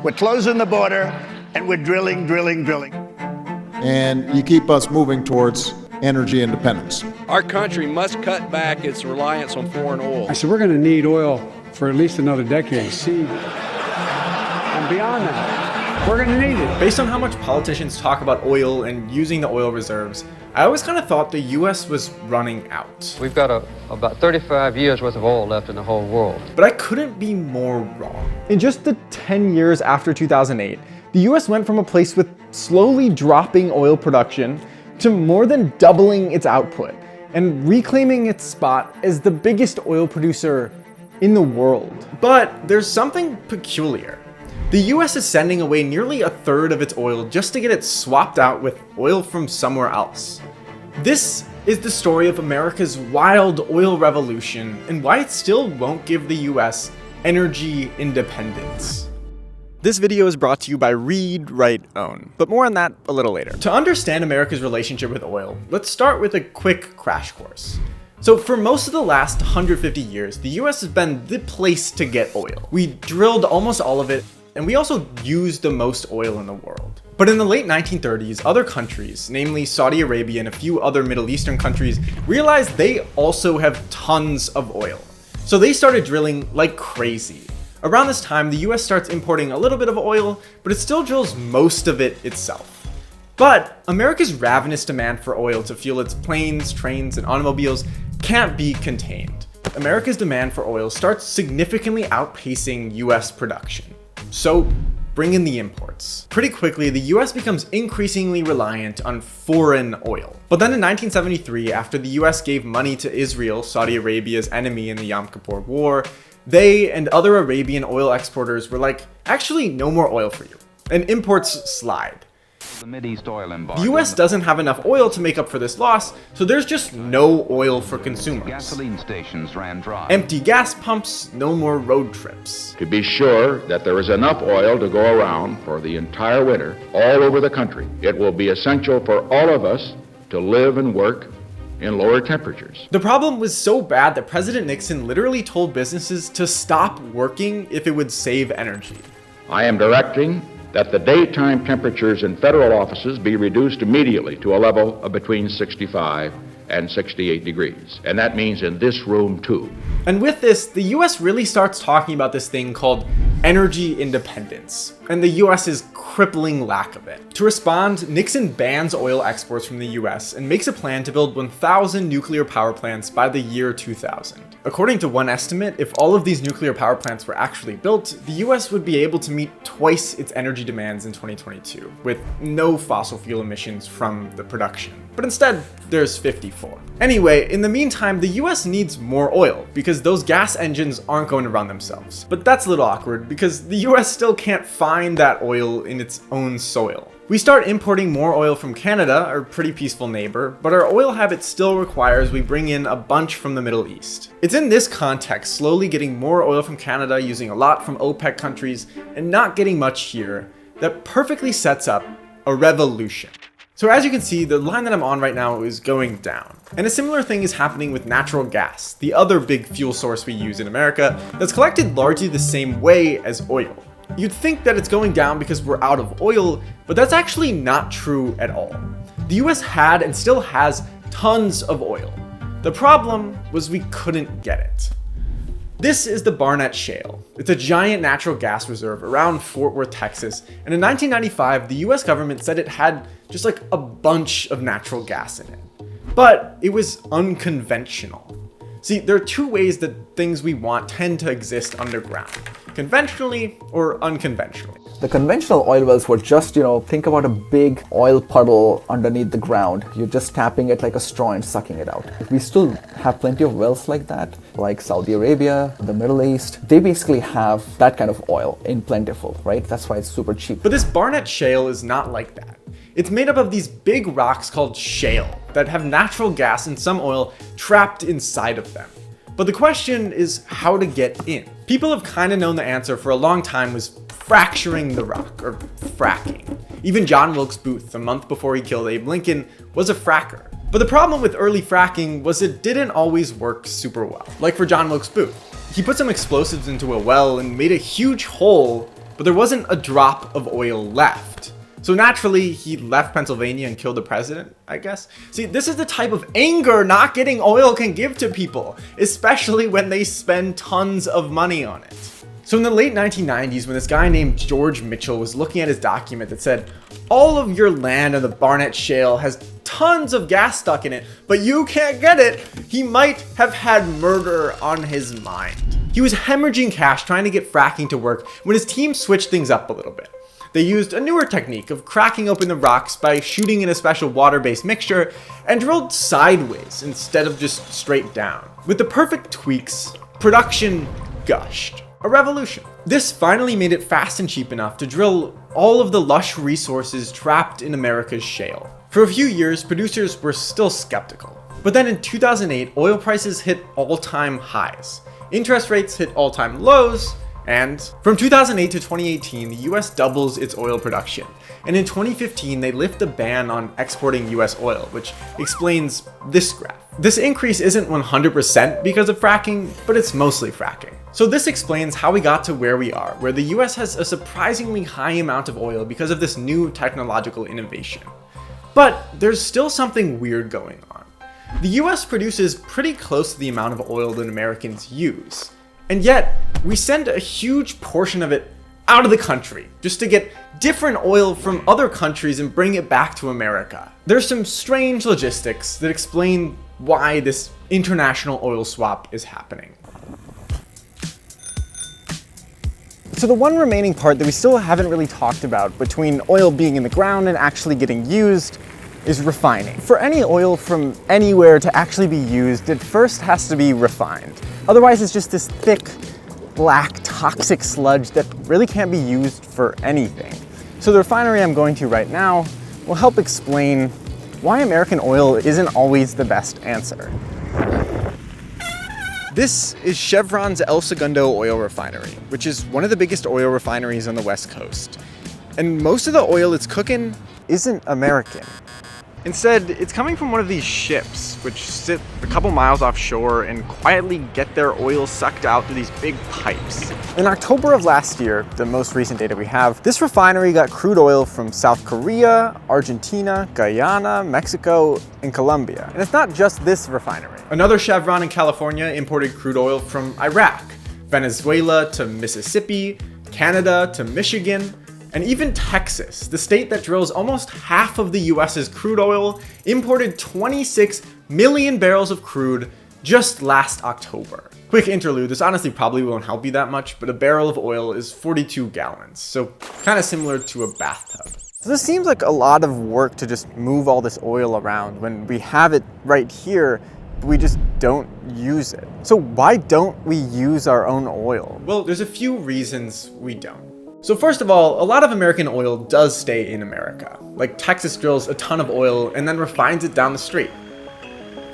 We're closing the border, and we're drilling. And you keep us moving towards energy independence. Our country must cut back its reliance on foreign oil. I said, we're going to need oil for at least another decade. See, and beyond that, we're going to need it. Based on how much politicians talk about oil and using the oil reserves, I always kind of thought the US was running out. We've got about 35 years worth of oil left in the whole world. But I couldn't be more wrong. In just the 10 years after 2008, the US went from a place with slowly dropping oil production to more than doubling its output and reclaiming its spot as the biggest oil producer in the world. But there's something peculiar. The US is sending away nearly a third of its oil just to get it swapped out with oil from somewhere else. This is the story of America's wild oil revolution and why it still won't give the US energy independence. This video is brought to you by Read, Write, Own, but more on that a little later. To understand America's relationship with oil, let's start with a quick crash course. So for most of the last 150 years, the US has been the place to get oil. We drilled almost all of it, and we also use the most oil in the world. But in the late 1930s, other countries, namely Saudi Arabia and a few other Middle Eastern countries, realized they also have tons of oil. So they started drilling like crazy. Around this time, the US starts importing a little bit of oil, but it still drills most of it itself. But America's ravenous demand for oil to fuel its planes, trains, and automobiles can't be contained. America's demand for oil starts significantly outpacing US production. So bring in the imports. Pretty quickly, the US becomes increasingly reliant on foreign oil. But then in 1973, after the US gave money to Israel, Saudi Arabia's enemy in the Yom Kippur War, they and other Arabian oil exporters were like, actually no more oil for you, and imports slide. The US doesn't have enough oil to make up for this loss, so there's just no oil for consumers. Gasoline stations ran dry. Empty gas pumps, no more road trips. To be sure that there is enough oil to go around for the entire winter all over the country, it will be essential for all of us to live and work in lower temperatures. The problem was so bad that President Nixon literally told businesses to stop working if it would save energy. I am directing that the daytime temperatures in federal offices be reduced immediately to a level of between 65 and 68 degrees. And that means in this room too. And with this, the US really starts talking about this thing called energy independence, and the US's crippling lack of it. To respond, Nixon bans oil exports from the US and makes a plan to build 1,000 nuclear power plants by the year 2000. According to one estimate, if all of these nuclear power plants were actually built, the US would be able to meet twice its energy demands in 2022, with no fossil fuel emissions from the production. But instead, there's 54. Anyway, in the meantime, the US needs more oil, because those gas engines aren't going to run themselves. But that's a little awkward, because the US still can't find that oil in its own soil. We start importing more oil from Canada, our pretty peaceful neighbor, but our oil habit still requires we bring in a bunch from the Middle East. It's in this context, slowly getting more oil from Canada, using a lot from OPEC countries, and not getting much here, that perfectly sets up a revolution. So as you can see, the line that I'm on right now is going down. And a similar thing is happening with natural gas, the other big fuel source we use in America, that's collected largely the same way as oil. You'd think that it's going down because we're out of oil, but that's actually not true at all. The US had and still has tons of oil. The problem was we couldn't get it. This is the Barnett Shale. It's a giant natural gas reserve around Fort Worth, Texas, and in 1995, the US government said it had just like a bunch of natural gas in it. But it was unconventional. See, there are two ways that things we want tend to exist underground: conventionally or unconventionally. The conventional oil wells were just, think about a big oil puddle underneath the ground. You're just tapping it like a straw and sucking it out. We still have plenty of wells like that, like Saudi Arabia, the Middle East. They basically have that kind of oil in plentiful, right? That's why it's super cheap. But this Barnett Shale is not like that. It's made up of these big rocks called shale that have natural gas and some oil trapped inside of them. But the question is how to get in. People have kind of known the answer for a long time was fracturing the rock, or fracking. Even John Wilkes Booth, a month before he killed Abe Lincoln, was a fracker. But the problem with early fracking was it didn't always work super well. Like for John Wilkes Booth. He put some explosives into a well and made a huge hole but there wasn't a drop of oil left. So naturally, he left Pennsylvania and killed the president, I guess. See, this is the type of anger not getting oil can give to people, especially when they spend tons of money on it. So in the late 1990s, when this guy named George Mitchell was looking at his document that said, all of your land on the Barnett Shale has tons of gas stuck in it, but you can't get it, he might have had murder on his mind. He was hemorrhaging cash trying to get fracking to work when his team switched things up a little bit. They used a newer technique of cracking open the rocks by shooting in a special water-based mixture and drilled sideways instead of just straight down. With the perfect tweaks, production gushed. A revolution. This finally made it fast and cheap enough to drill all of the lush resources trapped in America's shale. For a few years, producers were still skeptical. But then in 2008, oil prices hit all-time highs. Interest rates hit all-time lows, and from 2008 to 2018, the US doubles its oil production. And in 2015, they lift the ban on exporting US oil, which explains this graph. This increase isn't 100% because of fracking, but it's mostly fracking. So this explains how we got to where we are, where the US has a surprisingly high amount of oil because of this new technological innovation. But there's still something weird going on. The US produces pretty close to the amount of oil that Americans use. And yet, we send a huge portion of it out of the country just to get different oil from other countries and bring it back to America. There's some strange logistics that explain why this international oil swap is happening. So the one remaining part that we still haven't really talked about between oil being in the ground and actually getting used is refining. For any oil from anywhere to actually be used, it first has to be refined. Otherwise, it's just this thick, black, toxic sludge that really can't be used for anything. So the refinery I'm going to right now will help explain why American oil isn't always the best answer. This is Chevron's El Segundo oil refinery, which is one of the biggest oil refineries on the West Coast. And most of the oil it's cooking isn't American. Instead, it's coming from one of these ships, which sit a couple miles offshore and quietly get their oil sucked out through these big pipes. In October of last year, the most recent data we have, this refinery got crude oil from South Korea, Argentina, Guyana, Mexico, and Colombia. And it's not just this refinery. Another Chevron in California imported crude oil from Iraq, Venezuela to Mississippi, Canada to Michigan, and even Texas, the state that drills almost half of the US's crude oil, imported 26 million barrels of crude just last October. Quick interlude, this honestly probably won't help you that much, but a barrel of oil is 42 gallons, so kind of similar to a bathtub. So this seems like a lot of work to just move all this oil around when we have it right here, but we just don't use it. So why don't we use our own oil? Well, there's a few reasons we don't. So first of all, a lot of American oil does stay in America. Like Texas drills a ton of oil and then refines it down the street.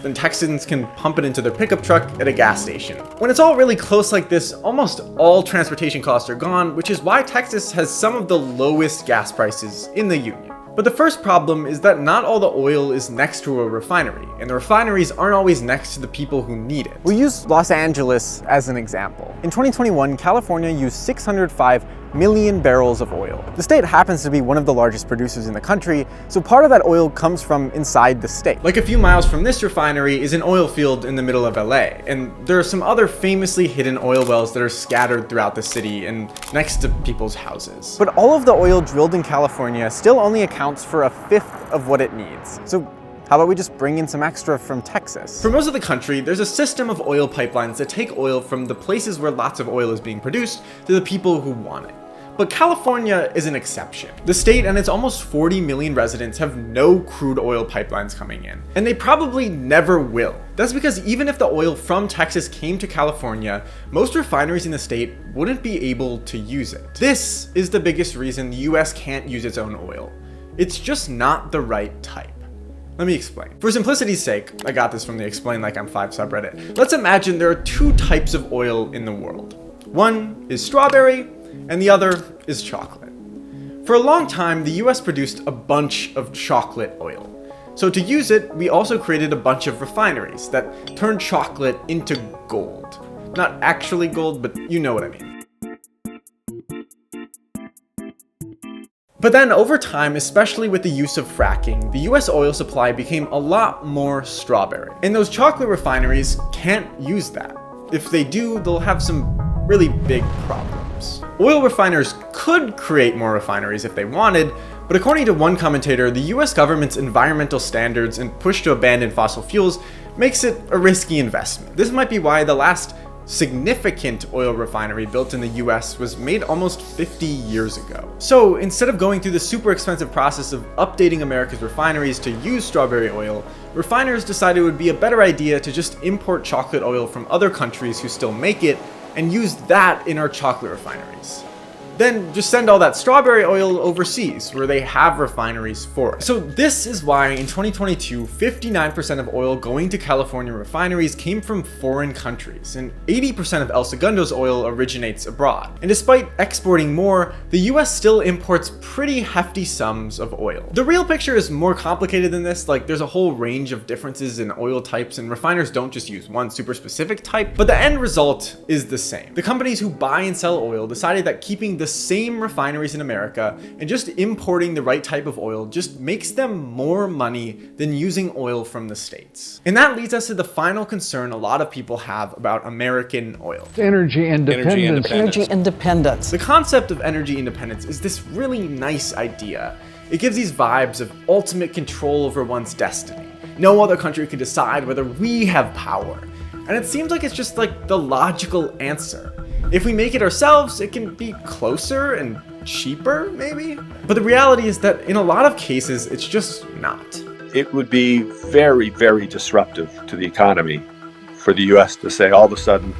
Then Texans can pump it into their pickup truck at a gas station. When it's all really close like this, almost all transportation costs are gone, which is why Texas has some of the lowest gas prices in the union. But the first problem is that not all the oil is next to a refinery, and the refineries aren't always next to the people who need it. We'll use Los Angeles as an example. In 2021, California used 605 million barrels of oil. The state happens to be one of the largest producers in the country, so part of that oil comes from inside the state. Like a few miles from this refinery is an oil field in the middle of LA, and there are some other famously hidden oil wells that are scattered throughout the city and next to people's houses. But all of the oil drilled in California still only accounts for a fifth of what it needs. So how about we just bring in some extra from Texas? For most of the country, there's a system of oil pipelines that take oil from the places where lots of oil is being produced to the people who want it. But California is an exception. The state and its almost 40 million residents have no crude oil pipelines coming in, and they probably never will. That's because even if the oil from Texas came to California, most refineries in the state wouldn't be able to use it. This is the biggest reason the US can't use its own oil. It's just not the right type. Let me explain. For simplicity's sake, I got this from the Explain Like I'm 5 subreddit. Let's imagine there are two types of oil in the world. One is strawberry, and the other is chocolate. For a long time, the US produced a bunch of chocolate oil. So to use it, we also created a bunch of refineries that turned chocolate into gold. Not actually gold, but you know what I mean. But then over time, especially with the use of fracking, the US oil supply became a lot more strawberry. And those chocolate refineries can't use that. If they do, they'll have some really big problems. Oil refiners could create more refineries if they wanted, but according to one commentator, the US government's environmental standards and push to abandon fossil fuels makes it a risky investment. This might be why the last significant oil refinery built in the US was made almost 50 years ago. So instead of going through the super expensive process of updating America's refineries to use strawberry oil, refiners decided it would be a better idea to just import chocolate oil from other countries who still make it and use that in our chocolate refineries. Then just send all that strawberry oil overseas where they have refineries for it. So this is why in 2022, 59% of oil going to California refineries came from foreign countries, and 80% of El Segundo's oil originates abroad. And despite exporting more, the US still imports pretty hefty sums of oil. The real picture is more complicated than this. Like, there's a whole range of differences in oil types, and refiners don't just use one super specific type, but the end result is the same. The companies who buy and sell oil decided that keeping the same refineries in America and just importing the right type of oil just makes them more money than using oil from the States. And that leads us to the final concern a lot of people have about American oil. Energy independence. Energy independence. The concept of energy independence is this really nice idea. It gives these vibes of ultimate control over one's destiny. No other country can decide whether we have power. And it seems like it's just like the logical answer. If we make it ourselves, it can be closer and cheaper, maybe? But the reality is that in a lot of cases, it's just not. It would be very, very disruptive to the economy for the US to say all of a sudden,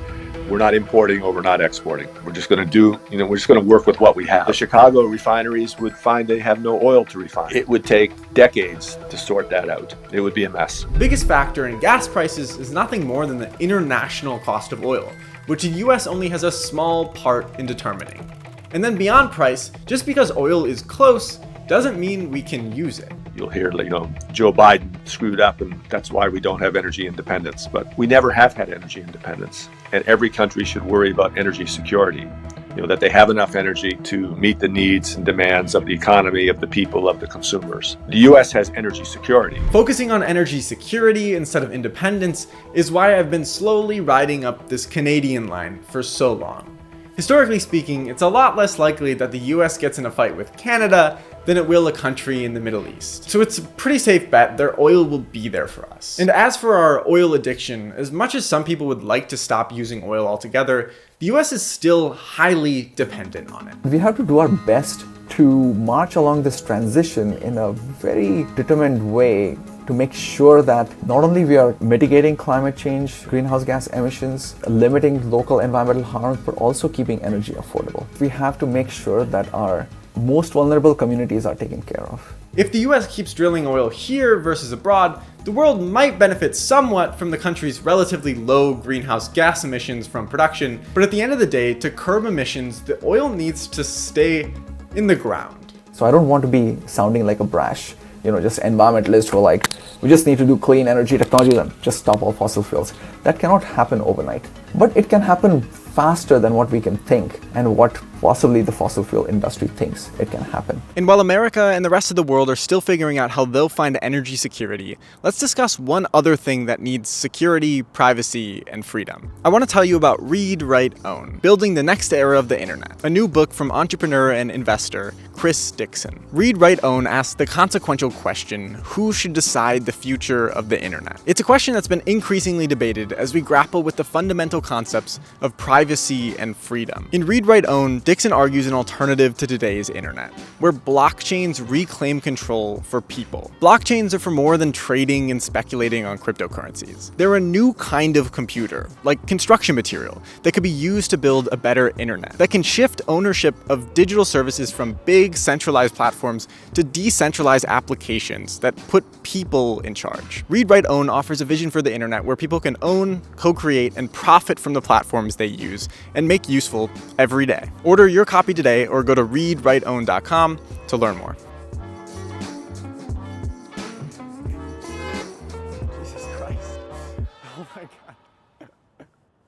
we're not importing or we're not exporting. We're just going to we're just going to work with what we have. The Chicago refineries would find they have no oil to refine. It would take decades to sort that out. It would be a mess. The biggest factor in gas prices is nothing more than the international cost of oil, which the US only has a small part in determining. And then beyond price, just because oil is close doesn't mean we can use it. You'll hear, Joe Biden screwed up and that's why we don't have energy independence. But we never have had energy independence. And every country should worry about energy security. That they have enough energy to meet the needs and demands of the economy, of the people, of the consumers. The US has energy security. Focusing on energy security instead of independence is why I've been slowly riding up this Canadian line for so long. Historically speaking, it's a lot less likely that the US gets in a fight with Canada than it will a country in the Middle East. So it's a pretty safe bet their oil will be there for us. And as for our oil addiction, as much as some people would like to stop using oil altogether, the US is still highly dependent on it. We have to do our best to march along this transition in a very determined way to make sure that not only we are mitigating climate change, greenhouse gas emissions, limiting local environmental harm, but also keeping energy affordable. We have to make sure that our most vulnerable communities are taken care of. If the US keeps drilling oil here versus abroad, the world might benefit somewhat from the country's relatively low greenhouse gas emissions from production, but at the end of the day, to curb emissions, the oil needs to stay in the ground. So I don't want to be sounding like a brash, just environmentalist who are like, we just need to do clean energy technology and just stop all fossil fuels. That cannot happen overnight, but it can happen faster than what we can think and what possibly the fossil fuel industry thinks it can happen. And while America and the rest of the world are still figuring out how they'll find energy security, let's discuss one other thing that needs security, privacy, and freedom. I want to tell you about Read, Write, Own, Building the Next Era of the Internet, a new book from entrepreneur and investor Chris Dixon. Read, Write, Own asks the consequential question, who should decide the future of the internet? It's a question that's been increasingly debated as we grapple with the fundamental concepts of privacy and freedom. In Read, Write, Own, Dixon argues an alternative to today's internet, where blockchains reclaim control for people. Blockchains are for more than trading and speculating on cryptocurrencies. They're a new kind of computer, like construction material, that could be used to build a better internet, that can shift ownership of digital services from big centralized platforms to decentralized applications that put people in charge. Read, Write, Own offers a vision for the internet where people can own, co-create, and profit from the platforms they use and make useful every day. Order your copy today or go to readwriteown.com to learn more.